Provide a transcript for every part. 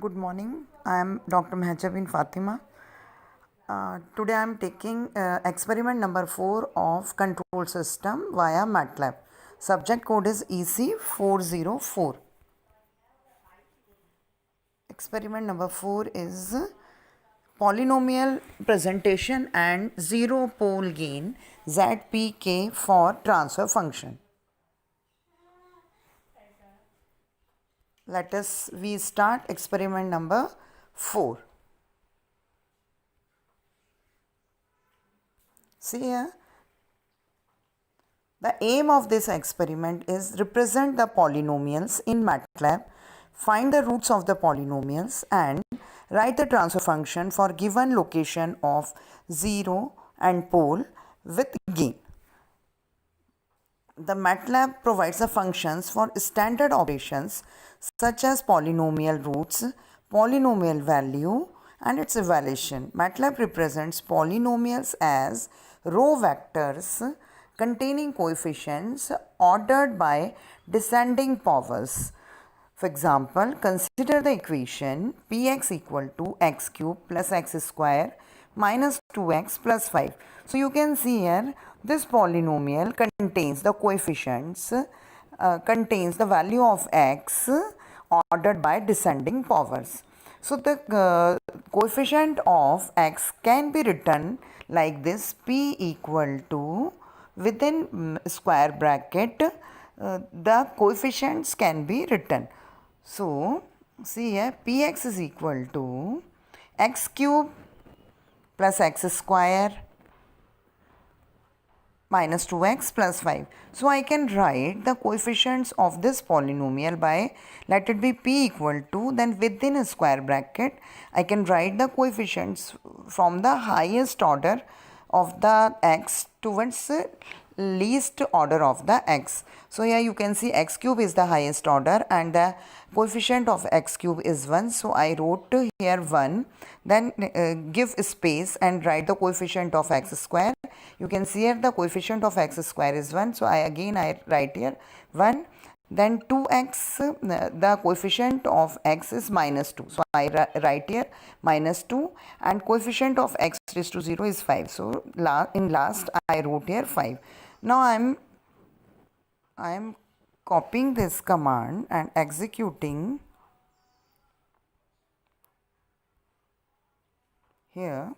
Good morning. I am Dr. Mehacha Fatima. Today I am taking experiment number 4 of control system via MATLAB. Subject code is EC404. Experiment number 4 is polynomial presentation and zero pole gain ZPK for transfer function. We start experiment number 4. See here, the aim of this experiment is represent the polynomials in MATLAB, find the roots of the polynomials and write the transfer function for given location of 0 and pole with gain. The MATLAB provides the functions for standard operations such as polynomial roots, polynomial value and its evaluation. MATLAB represents polynomials as row vectors containing coefficients ordered by descending powers. For example, consider the equation px equal to x cube plus x square minus 2x plus 5. So you can see here this polynomial contains the coefficients, contains the value of x ordered by descending powers. So the coefficient of x can be written like this: p equal to, within square bracket, the coefficients can be written. So see here, px is equal to x cube plus x square minus 2x plus 5. So I can write the coefficients of this polynomial by, let it be p equal to, then within a square bracket I can write the coefficients from the highest order of the x towards least order of the x. So here you can see x cube is the highest order and the coefficient of x cube is 1. So I wrote here 1, then give space and write the coefficient of x square. You can see here the coefficient of x square is 1. So I write here 1. Then 2x, the coefficient of x is minus 2. So I write here minus 2 and coefficient of x raised to 0 is 5. So in last I wrote here 5. Now I am copying this command and executing here.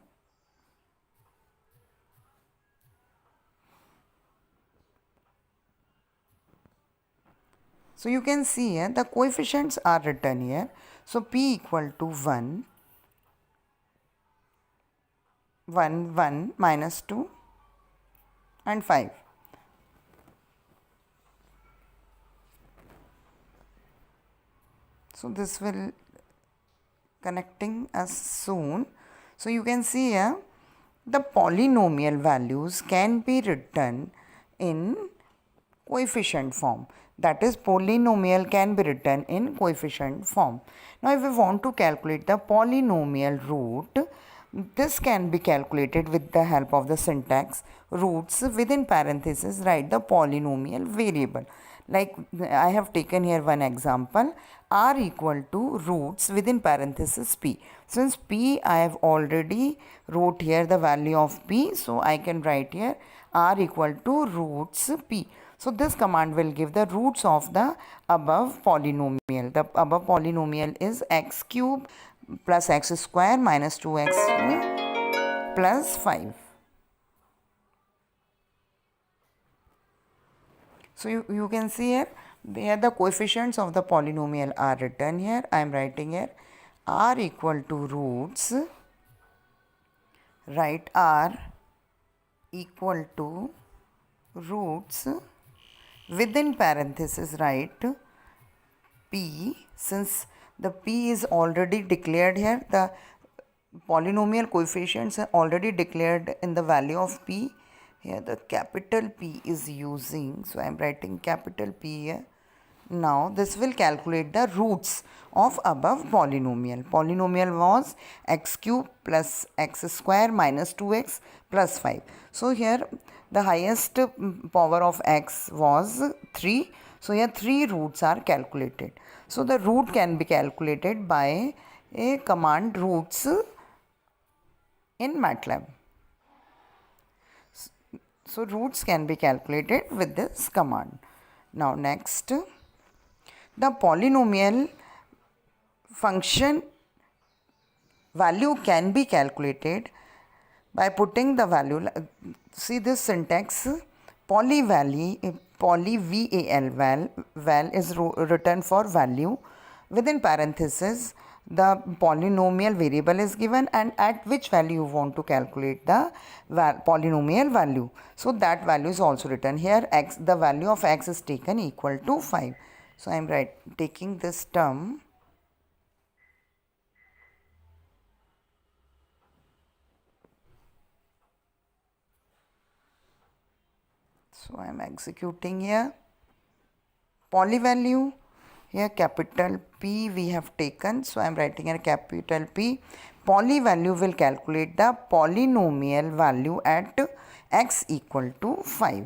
So you can see here the coefficients are written here. So p equal to 1, 1, 1, minus 2 and 5. So this will connecting us soon. So you can see here the polynomial values can be written in coefficient form. That is, polynomial can be written in coefficient form. Now if we want to calculate the polynomial root, this can be calculated with the help of the syntax roots within parentheses write the polynomial variable. Like I have taken here one example, r equal to roots within parenthesis p. Since p I have already wrote here the value of p, so I can write here r equal to roots p. So this command will give the roots of the above polynomial. The above polynomial is x cube plus x square minus 2x plus 5. So you can see here, the coefficients of the polynomial are written here. I am writing here r equal to roots, write r equal to roots within parenthesis write p. Since the p is already declared here, the polynomial coefficients are already declared in the value of p. Here the capital P is using, so I am writing capital P here. Now this will calculate the roots of above polynomial. Polynomial was x cube plus x square minus 2x plus 5. So here the highest power of x was 3. So here 3 roots are calculated. So the root can be calculated by a command roots in MATLAB. So roots can be calculated with this command. Now next, the polynomial function value can be calculated by putting the value. See this syntax, poly val is written for value. Within parenthesis, the polynomial variable is given and at which value you want to calculate the polynomial value. So that value is also written here. X, the value of x is taken equal to 5. So I am taking this term. So I am executing here. Poly value, here capital P we have taken. So I am writing here capital P. Poly value will calculate the polynomial value at x equal to 5.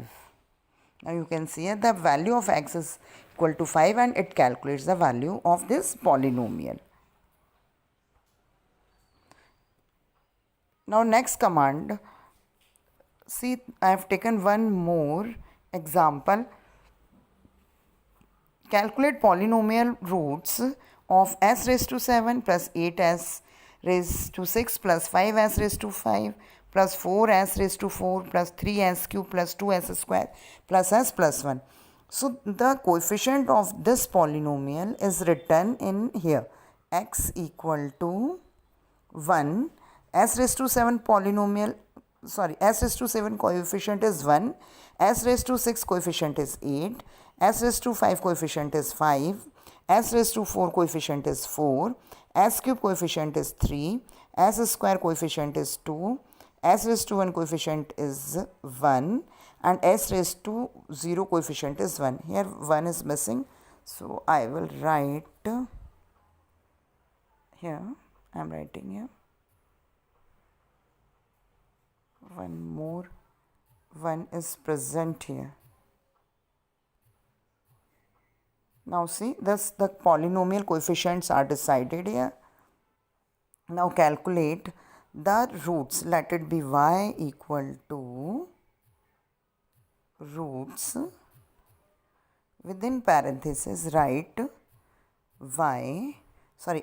Now you can see here the value of x is equal to 5 and it calculates the value of this polynomial. Now next command, see I have taken one more example. Calculate polynomial roots of s raised to 7 plus 8s raised to 6 plus 5s raised to 5 plus 4s raised to 4 plus 3s cube plus 2s square plus s plus 1. So the coefficient of this polynomial is written in here. X equal to 1. S raised to 7 polynomial, sorry, s raised to 7 coefficient is 1. S raised to 6 coefficient is 8. S raised to 5 coefficient is 5. S raised to 4 coefficient is 4. S cube coefficient is 3. S square coefficient is 2. S raised to 1 coefficient is 1. And S raised to 0 coefficient is 1. Here 1 is missing. So I will write here. I am writing here. One more 1 is present here. Now see this, the polynomial coefficients are decided here. Now calculate the roots. Let it be y equal to roots, within parenthesis write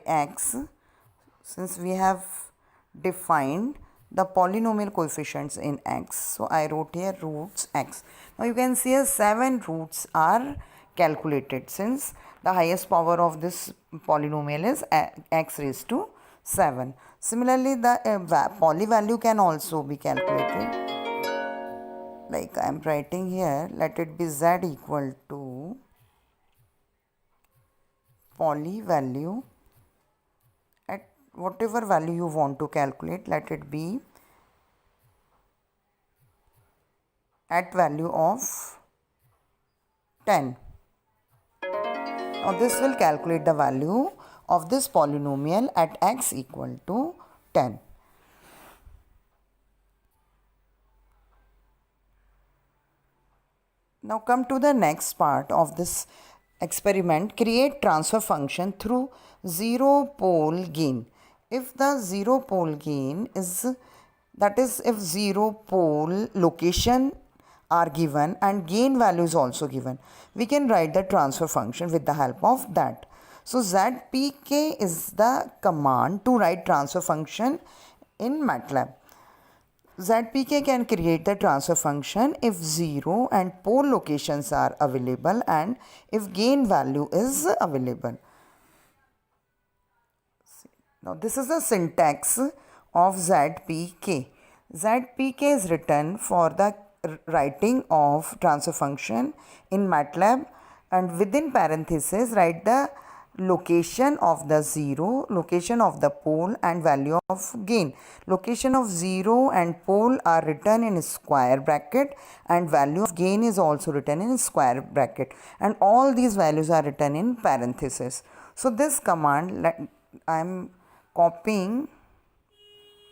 x, since we have defined the polynomial coefficients in x. So I wrote here roots x. Now you can see 7 roots are calculated since the highest power of this polynomial is x raised to 7. Similarly, the poly value can also be calculated. Like I am writing here, let it be z equal to poly value at whatever value you want to calculate. Let it be at value of 10. Now this will calculate the value of this polynomial at x equal to 10. Now come to the next part of this experiment. Create transfer function through zero pole gain. If the zero pole gain is, that is if zero pole location are given and gain value is also given, we can write the transfer function with the help of that. So zpk is the command to write transfer function in MATLAB. ZPK can create the transfer function if 0 and pole locations are available and if gain value is available. Now this is the syntax of ZPK. ZPK is written for the writing of transfer function in MATLAB, and within parenthesis write the location of the 0, location of the pole and value of gain. Location of 0 and pole are written in square bracket and value of gain is also written in square bracket, and all these values are written in parenthesis. So this command, I am copying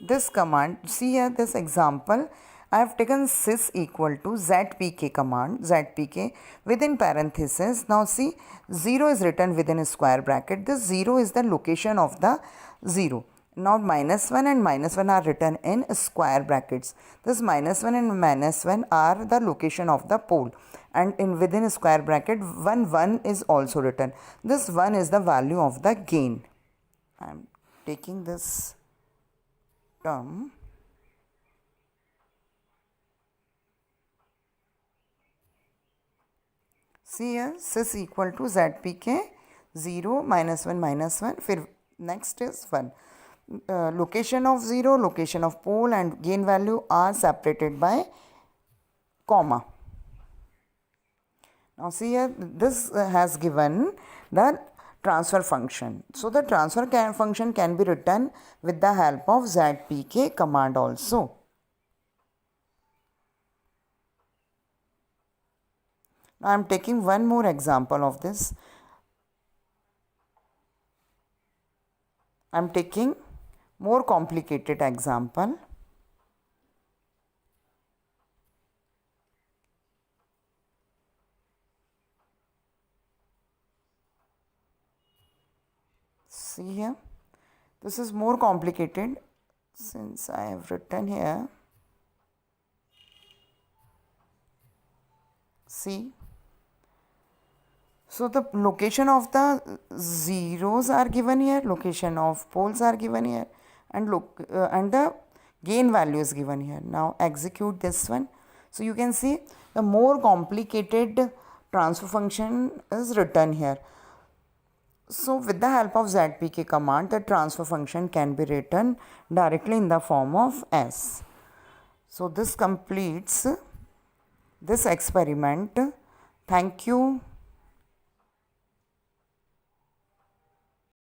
this command. See here this example, I have taken sys equal to zpk command, zpk within parenthesis. Now see, 0 is written within a square bracket. This 0 is the location of the 0. Now minus 1 and minus 1 are written in square brackets. This minus 1 and minus 1 are the location of the pole, and in within a square bracket 1 is also written. This 1 is the value of the gain. I am taking this term. See here, sys equal to zpk 0 minus 1 minus 1. फिर next is 1. Location of 0, location of pole and gain value are separated by comma. Now see here, this has given the transfer function. So the transfer function can be written with the help of zpk command also. Now I am taking one more example of this. I am taking more complicated example. See here, this is more complicated since I have written here. See, so the location of the zeros are given here, location of poles are given here, and and the gain value is given here. Now execute this one. So you can see the more complicated transfer function is written here. So with the help of zpk command, the transfer function can be written directly in the form of s. So this completes this experiment. Thank you.